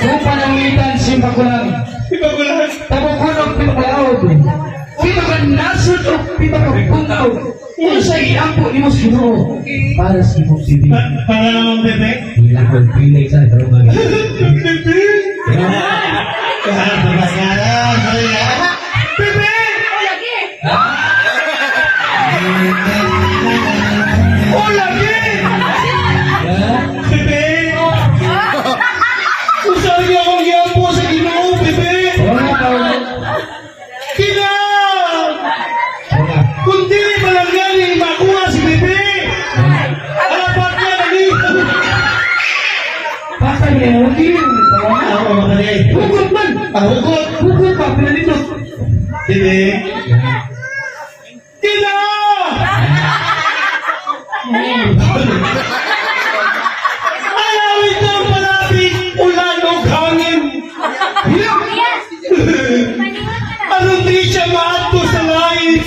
Kung panangitan simba ko lang. Tapos ko ng pinakalaod. Pinakannasod o pinakabungaw. Kung sa iampo ni mo sinuo. Para sa imong sibi. Para naman, bebe. Ilang ko pinay sa drama. Bebe! Bebe! Oh, lagi! Bebe! Kung saan niya akong giampo sa Ginoo, bebe! Kina! Kung di malangani, makuha si bebe! Alapat niya lagi! Patay niya, hindi yun. Ako, makali. Hugot man. Hugot! Hugot pa, pinalito. Bebe! Kina! Alawit ng palapit, ulan o hangin. Anong di siya maato sa langit?